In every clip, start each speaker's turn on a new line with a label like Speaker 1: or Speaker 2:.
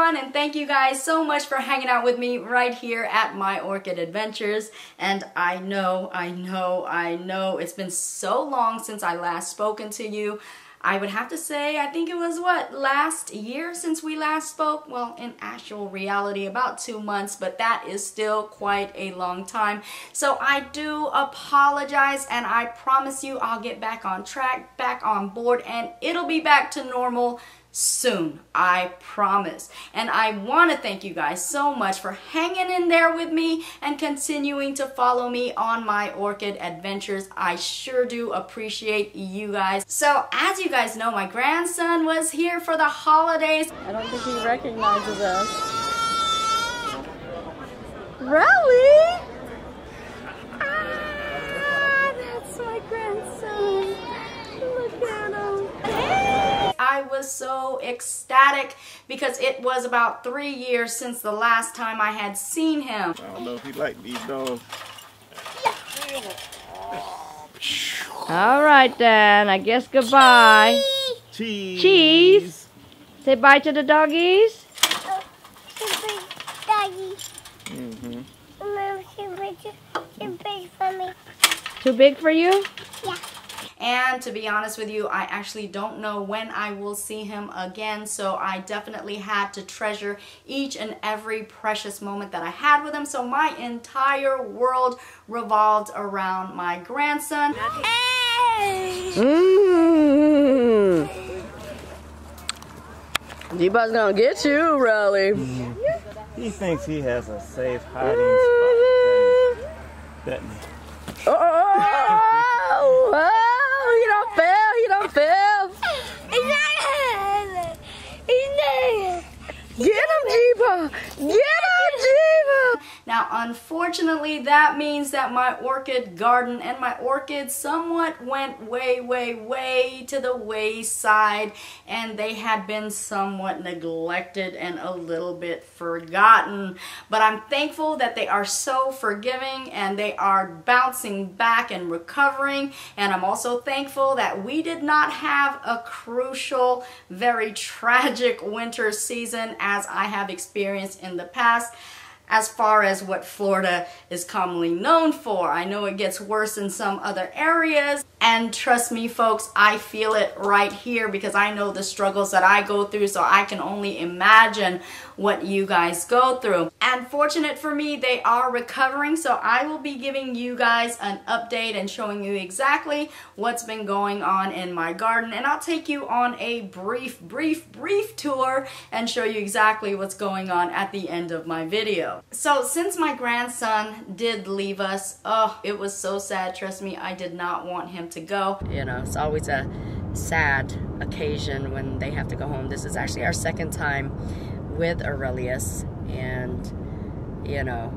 Speaker 1: everyone, and thank you guys so much for hanging out with me right here at my Orchid Adventures. And I know it's been so long since I last spoken to you. I would have to say, I think it was last year since we last spoke? Well, in actual reality, about 2 months, but that is still quite a long time. So I do apologize, and I promise you I'll get back on track, back on board, and it'll be back to normal soon, I promise. And I want to thank you guys so much for hanging in there with me and continuing to follow me on my Orchid adventures. I sure do appreciate you guys. So as you guys know, my grandson was here for the holidays. I don't think he recognizes us. Raleigh! Ah, that's my grandson. Look at him. I was so ecstatic because it was about 3 years since the last time I had seen him.
Speaker 2: I don't know if he liked these dogs.
Speaker 3: All right then, I guess goodbye.
Speaker 2: Cheese.
Speaker 3: Cheese. Say bye to the doggies.
Speaker 4: Doggies.
Speaker 2: Mm-hmm.
Speaker 4: Too big for me.
Speaker 3: Too big for you?
Speaker 4: Yeah.
Speaker 1: And to be honest with you, I actually don't know when I will see him again, so I definitely had to treasure each and every precious moment that I had with him. So my entire world revolved around my grandson.
Speaker 3: Jeebah's gonna get you, Raleigh.
Speaker 2: He thinks he has a safe hiding spot. Doesn't he?
Speaker 3: He don't fail. Get him, Jeebah. Get him, Jeebah.
Speaker 1: Now, unfortunately, that means that my orchid garden and my orchids somewhat went way to the wayside, and they had been somewhat neglected and a little bit forgotten. But I'm thankful that they are so forgiving and they are bouncing back and recovering. And I'm also thankful that we did not have a crucial, very tragic winter season as I have experienced in the past, as far as what Florida is commonly known for. I know it gets worse in some other areas, and trust me folks, I feel it right here because I know the struggles that I go through, so I can only imagine what you guys go through. And fortunate for me, they are recovering, so I will be giving you guys an update and showing you exactly what's been going on in my garden, and I'll take you on a brief tour and show you exactly what's going on at the end of my video. So since my grandson did leave us, oh, it was so sad. Trust me, I did not want him to go.
Speaker 3: You know, it's always a sad occasion when they have to go home. This is actually our second time with Aurelius, and you know,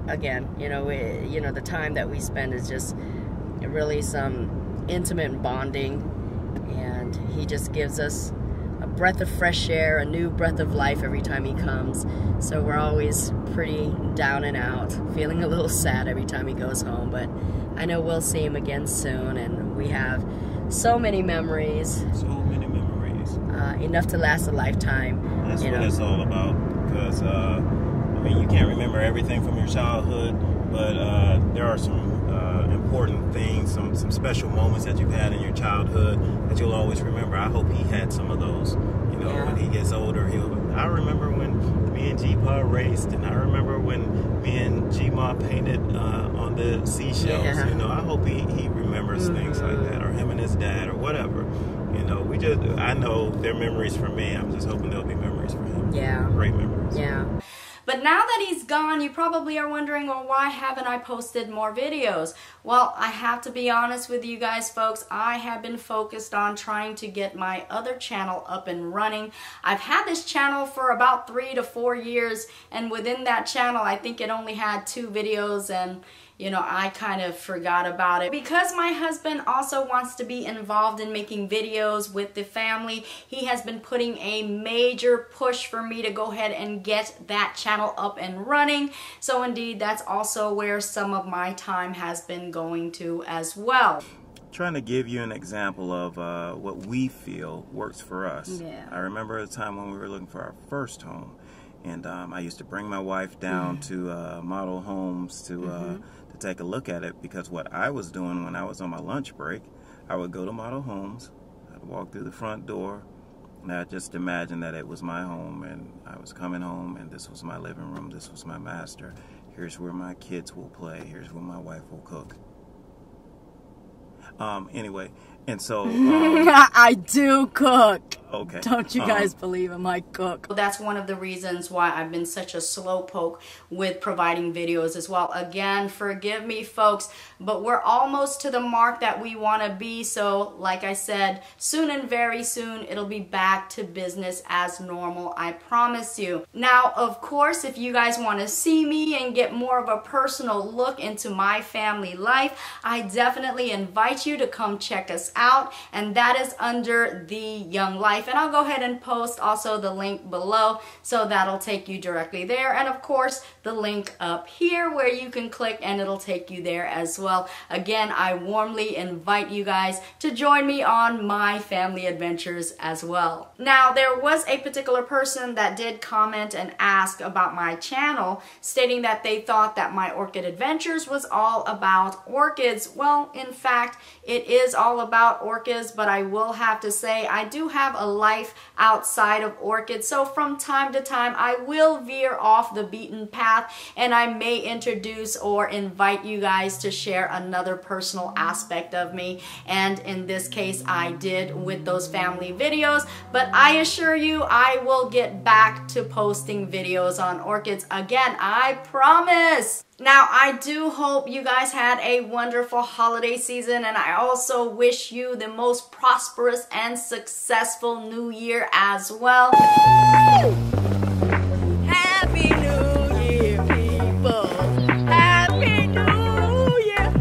Speaker 3: again, the time that we spend is just really some intimate bonding, and he just gives us a breath of fresh air, a new breath of life every time he comes. So we're always pretty down and out, feeling a little sad every time he goes home, but I know we'll see him again soon, and we have so many memories.
Speaker 2: So many memories.
Speaker 3: Enough to last a lifetime.
Speaker 2: That's what it's all about, because I mean, you can't remember everything from your childhood, but there are some important things, some special moments that you've had in your childhood that you'll always remember. I hope he had some of those. You know, when he gets older, I remember when me and Jeebah raced, and I remember when me and Jeebah painted on the seashells.
Speaker 3: Yeah.
Speaker 2: You know, I hope he remembers things like that, or him and his dad, or whatever. You know, I know they're memories for me. I'm just hoping they'll be memories for him.
Speaker 3: Yeah.
Speaker 2: Great memories.
Speaker 3: Yeah.
Speaker 1: But now that he's gone, you probably are wondering, well, why haven't I posted more videos? Well, I have to be honest with you guys, folks. I have been focused on trying to get my other channel up and running. I've had this channel for about 3 to 4 years, and within that channel, I think it only had 2 videos, and you know, I kind of forgot about it. Because my husband also wants to be involved in making videos with the family, he has been putting a major push for me to go ahead and get that channel up and running. So indeed, that's also where some of my time has been going to as well.
Speaker 2: trying to give you an example of what we feel works for us.
Speaker 1: Yeah.
Speaker 2: I remember a time when we were looking for our first home, and I used to bring my wife down to model homes to take a look at it, because what I was doing when I was on my lunch break, I would go to model homes, I'd walk through the front door, and I just imagined that it was my home, and I was coming home, and this was my living room, this was my master. Here's where my kids will play, here's where my wife will cook. Anyway, and so
Speaker 1: I do cook.
Speaker 2: Okay.
Speaker 1: Don't you guys believe him? I cook. That's one of the reasons why I've been such a slowpoke with providing videos as well. Again, forgive me, folks, but we're almost to the mark that we want to be. So, like I said, soon and very soon, it'll be back to business as normal. I promise you. Now, of course, if you guys want to see me and get more of a personal look into my family life, I definitely invite you to come check us out, and that is under The Young Life. And I'll go ahead and post also the link below, so that'll take you directly there, and of course the link up here where you can click and it'll take you there as well. Again, I warmly invite you guys to join me on my family adventures as well. Now, there was a particular person that did comment and ask about my channel, stating that they thought that my orchid adventures was all about orchids. Well, in fact, it is all about orchids, but I will have to say I do have a life outside of orchids, so from time to time I will veer off the beaten path, and I may introduce or invite you guys to share another personal aspect of me, and in this case I did with those family videos. But I assure you I will get back to posting videos on orchids again, I promise. Now, I do hope you guys had a wonderful holiday season, and I also wish you the most prosperous and successful new year as well. Happy New Year, people! Happy New Year!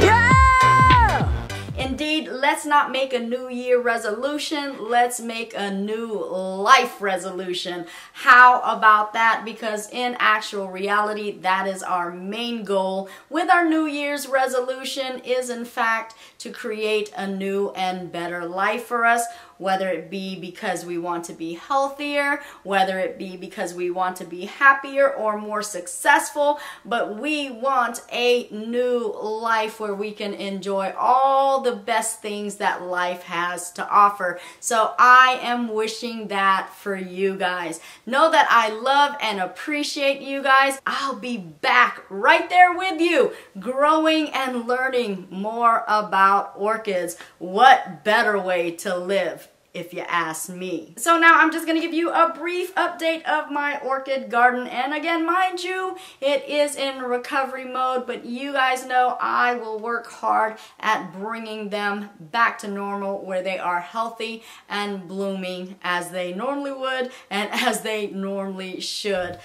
Speaker 1: Yeah! Indeed, let's not make a New Year resolution, let's make a new life resolution. How about that? Because in actual reality, that is our main goal with our New Year's resolution, is in fact to create a new and better life for us, whether it be because we want to be healthier, whether it be because we want to be happier or more successful, but we want a new life where we can enjoy all the best things that life has to offer. So I am wishing that for you guys. Know that I love and appreciate you guys. I'll be back right there with you, growing and learning more about orchids. What better way to live, if you ask me. So now I'm just going to give you a brief update of my orchid garden. And again, mind you, it is in recovery mode, but you guys know I will work hard at bringing them back to normal, where they are healthy and blooming as they normally would and as they normally should.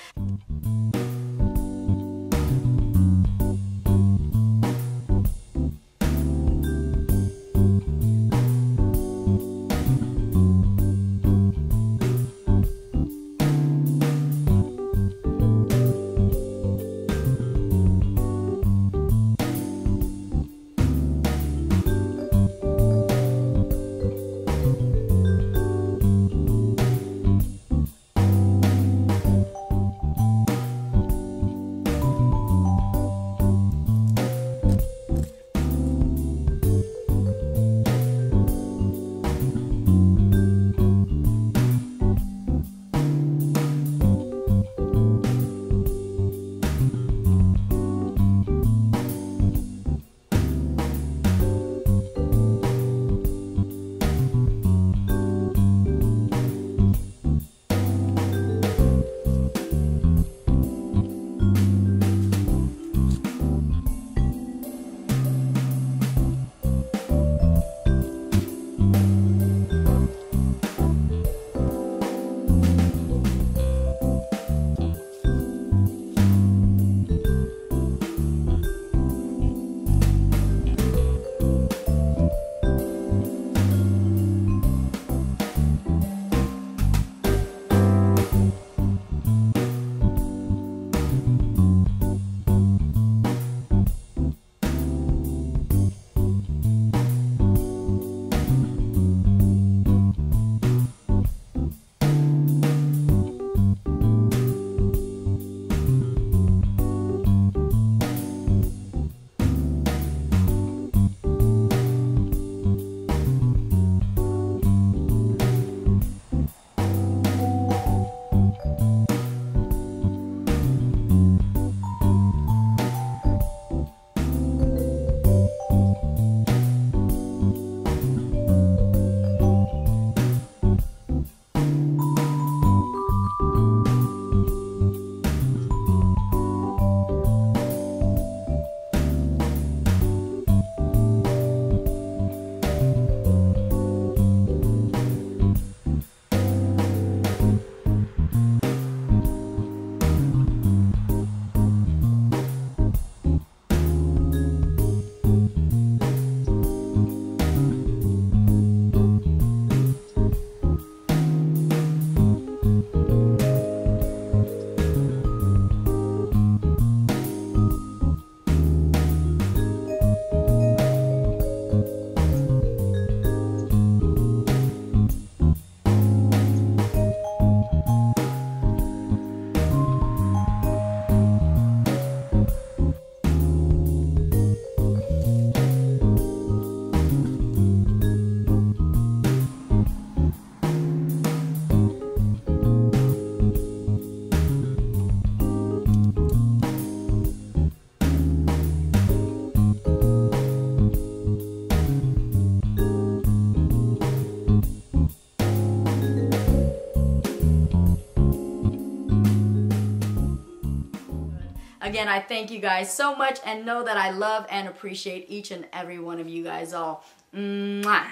Speaker 1: Again, I thank you guys so much and know that I love and appreciate each and every one of you guys all. Mwah.